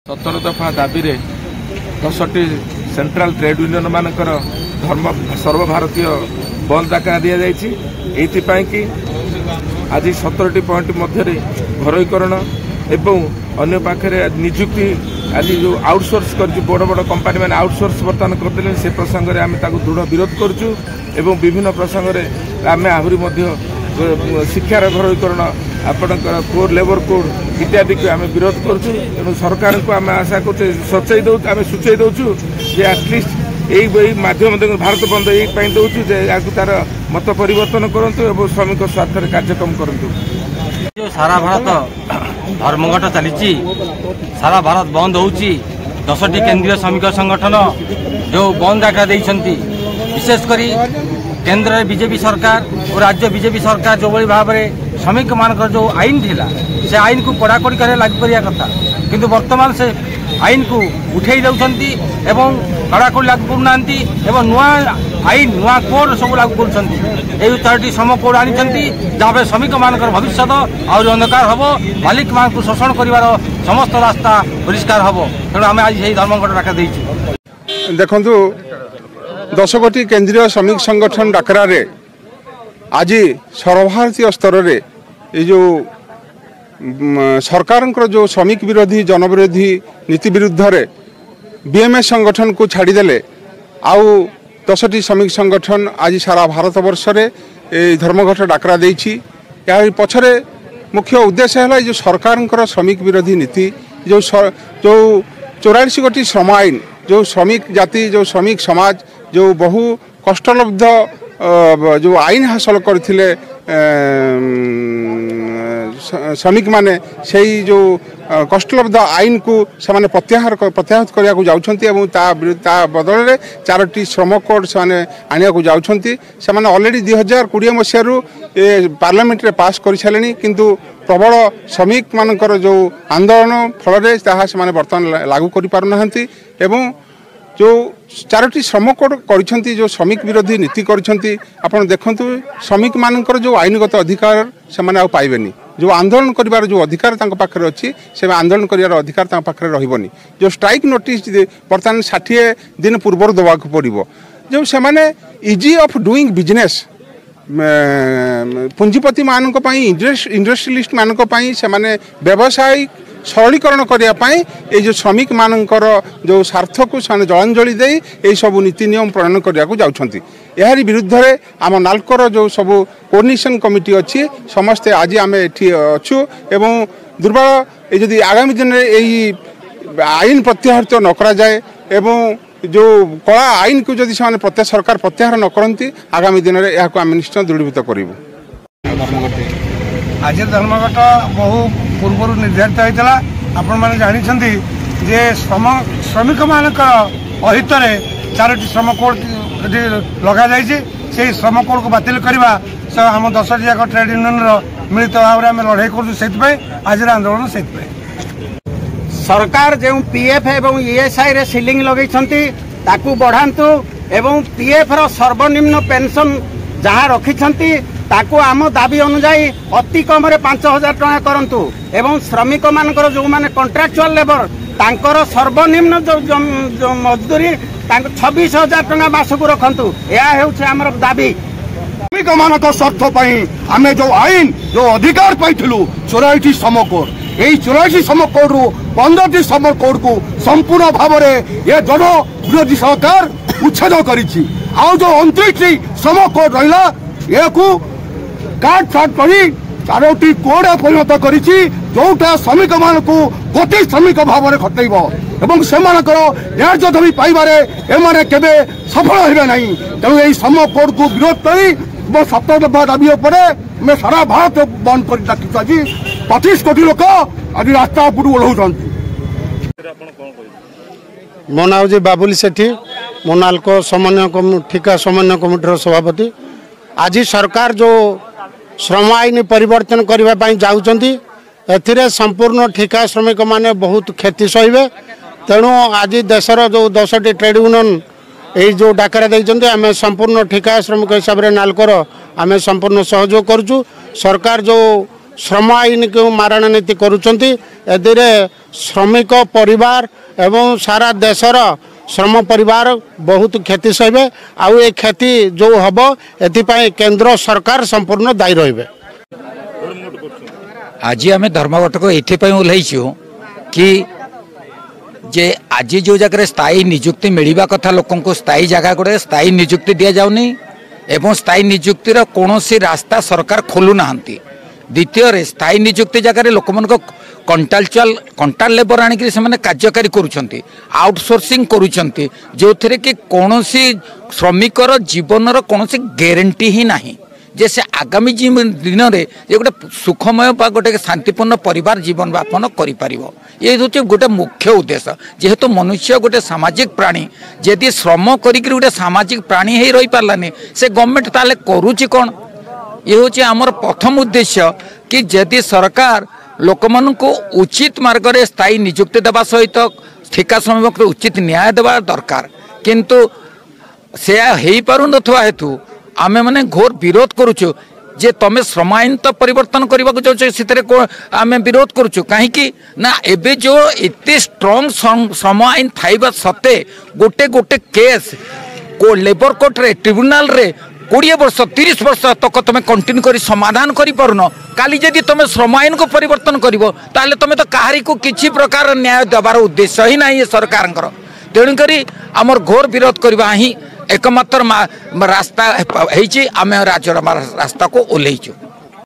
17 दफा दाबी 10टी central trade union मानकर धर्म सर्वभारतीय बंद डाका दि जाए कि आज 17टी पॉइंट मध्य घरोईकरण एवं अन्य पाखे निजुक्ति आज जो आउटसोर्स कर बड़ बड़ कंपानी मैंने आउटसोर्स बर्तमान करदे से प्रसंग में आम दृढ़ विरोध करुँ एवं विभिन्न प्रसंग में आम आहरी शिक्षार घरोईकरण आपणकर कोर लेबर कोड इत्यादि को आम विरोध करुँ सरकार को आम आशा कर सचेई दौ आम सूचई दौचु जे एटलिस्ट यही माध्यम भारत बंद यही दौचु तार मत परिवर्तन करूँ श्रमिक स्वार्थ कार्यक्रम करूँ। जो सारा भारत धर्मघट चली सारा भारत बंद हो 10टी केंद्रीय श्रमिक संगठन जो बंद डाका देइछंती विशेषकर केंद्र बीजेपी सरकार और राज्य बीजेपी सरकार जो भाव में श्रमिक मान जो आईन थिला से आईन को कड़ाकड़ी कर लागू करिया कथा किंतु वर्तमान से आईन को उठे दउछंती एवं कड़ाकड़ी लागू करनांती एवं नुआ आईन नुआ कोड सब लागू करछंती एही 3टी श्रम कोड आनिछंती जहाँ श्रमिक मानकर भविष्य और अंधकार हबो मालिक मान को शोषण करिवार समस्त रास्ता परिष्कार हबो तेणु आम आज यही धर्मघट डाका देइछु। देखंतु 10 कोटी केंद्रीय श्रमिक संगठन डाकरा रे आज सर्वभारतीय स्तर रे ये जो सरकार जो श्रमिक विरोधी जनविरोधी नीति विरुद्ध रे बीएमएस संगठन को छाड़देले आउ 10टी श्रमिक संगठन आज सारा भारत वर्ष में धर्मघट डाकरा देछि। या पछरे मुख्य उद्देश्य है जो सरकार श्रमिक विरोधी नीति जो 84 गोटी श्रम आईन जो श्रमिक जाति जो श्रमिक समाज जो बहु कष्टलब्ध जो आईन हासिल करथिले श्रमिक माने से जो कष्टलब्ध आईन को से प्रत्याहत करने जाउछंती एवं ता बदल में 4टी श्रम कोड से आनिया को जाउछंती से ऑलरेडी 2020 मसीह पार्लियामेंट रे पास कर सारे किंतु प्रबल श्रमिक मानकर जो आंदोलन फल से बर्तमान लागू कर पारना एवं जो 4टी श्रम कोड कर जो श्रमिक विरोधी नीति करछंती आपण देखंतु श्रमिक मानकर जो आईनगत अधिकार से माने पाइबेनी जो आंदोलन करिवार जो अधिकार तांको पाखरे अछि से आंदोलन करिवार अधिकार तांको पाखरे रहिबनी जो स्ट्राइक नोटिस बर्तमान 60 दिन पूर्व दवा पड़ो जो से माने इजी ऑफ डूइंग बिजनेस पुंजीपति मानक पई इंडस्ट्रियलिस्ट मानक पई से माने व्यवसायिक सरलीकरण करने ये जो श्रमिक मानकर जो स्वार्थ को जलांजलि दे ये सब नीति नियम प्रणयन करने जाउछंती। यारी विरुद्ध रे आम नाल्कर जो सब कोऑर्डिनेशन कमिटी अच्छी समस्ते आज आम एठी अच्छु एवं दुर्बल यदि आगामी दिन में यही आईन प्रत्याहृत न करा जाए एवं जो कला आईन को जदि सरकार प्रत्याहार न करती आगामी दिन में यह आम निश्चय दृढ़ीभूत करूँ। आज धर्मघट बहु पूर्व निर्धारित होता आपण मैंने जानते जे श्रमिक मान अहित 4टी श्रम कोड लग जाए श्रम कोड को बातिल करवा आम 10टी जाक ट्रेड यूनियन मिलित भाव में लड़ाई कर आज आंदोलन से सरकार जो पीएफ एवं ईएसआई रे सीलिंग लगे बढ़ातु एवं पीएफ रो सर्वनिम्न पेंशन जहाँ रखिछंती ताकू आम दाबी अनुजाई अति कम 5,000 टका करंतु एवं श्रमिक मानकर जो माने कॉन्ट्रैक्चुअल लेबर तांकर सर्वनिम्न जो मजदूरी 26,000 टका मासकू रखंतु यह हेउछ हमर दाबी। श्रमिक मानक स्वार्थ पई आमे जो आईन जो अधिकार पाइथिलु 84 श्रम कोड यही 84 श्रम कोड रु 15टी श्रम कोड को संपूर्ण भाव में ये जन विरोधी सरकार उच्छेद करिछि आ जो 29टी श्रम कोड रहिला याकू काट छाट कर 4टी कोड परिणत करिछि जोटा श्रमिक मान को गोटे श्रमिक भाव में खटेब एवं से न्याय दाबी पाइबारे एमाने केबे सफल हेबे नहीं तेणु यही श्रम कोड को विरोध करी 7 दफा दाबी मैं सारा भारत बंद कर डाकिछु आज 25 कोटी लोक आज रास्ता उपर ओह्लौछंती। मो नाम जी बाबुल सेठी मो नाल्को समन्वय ठिका समन्वय कमिटर सभापति। आज सरकार जो श्रम आईन परिवर्तन करने जाऊँगी एथिरे संपूर्ण ठिका श्रमिक माने बहुत क्षति सहे तेणु आज देशर जो 10टी ट्रेड यूनियन यही जो डाकरा देते आम संपूर्ण ठिका श्रमिक हिसाब से नाल्कर आम संपूर्ण सहयोग करुचु। सरकार जो श्रम आईन को मारणा नीति करुँच श्रमिक परिवार एवं सारा देशर श्रम परिवार बहुत क्षति सहे आउ ए क्षति जो हम एपाई केंद्र सरकार संपूर्ण दायी रे। आज आम धर्मघट को ये ओह्लैचु कि जे आज जो जगह स्थायी निजुक्ति मिलवा कथा लोक स्थायी जगह गुड़े स्थायी निजुक्ति दि जाऊनी एवं स्थायी निजुक्तिर कौन रास्ता सरकार खोलु ना। द्वितीय स्थायी निजुक्ति जगह लोक मान कंट्राक्चुअल लेबर आनिक कार्यकारी करुँच आउटसोर्सिंग करुँच जो थे कि कौन श्रमिकर जीवन कौन ग्यारंटी ही ना जे से आगामी दिन में ये गोटे सुखमय गोटे शांतिपूर्ण परिवार जीवन यापन कर ये हूँ गोटे मुख्य उद्देश्य जेहेतु मनुष्य गोटे सामाजिक प्राणी जदि श्रम करिक गोटे सामाजिक प्राणी ही रही पारानी से गवर्नमेंट ताले करुच्ची कौन ये हूँ आमर प्रथम उद्देश्य कि जदि सरकार लोक को उचित मार्ग में स्थायी निजुक्ति देवा सहित ठिका श्रमिक उचित न्याय देवा दरकार किंतु से हो पार नवा हेतु आमे माने घोर विरोध करुचु जे तमे श्रम आईन तो परिवर्तन करने को चाहते से आम विरोध करुचु कहीं ना एबे जो एते स्ट्रॉन्ग श्रम आईन थाइबा सत्ते गोटे गोटे केस को लेबर कोर्ट रे ट्रिब्यूनल रे 20 वर्ष 30 वर्ष तक तुम कंटिन्यू करी समाधान करि पारुन काली जदि तुम श्रम आईन को परिवर्तन करिवो ताले तुम तो काहारी को किछि प्रकार न्याय देवार उद्देश्य ही नहीं सरकार तेणुक आमर घोर विरोध करवा ही एकमात्र रास्ता है आम रास्ता को ओह्लैचु।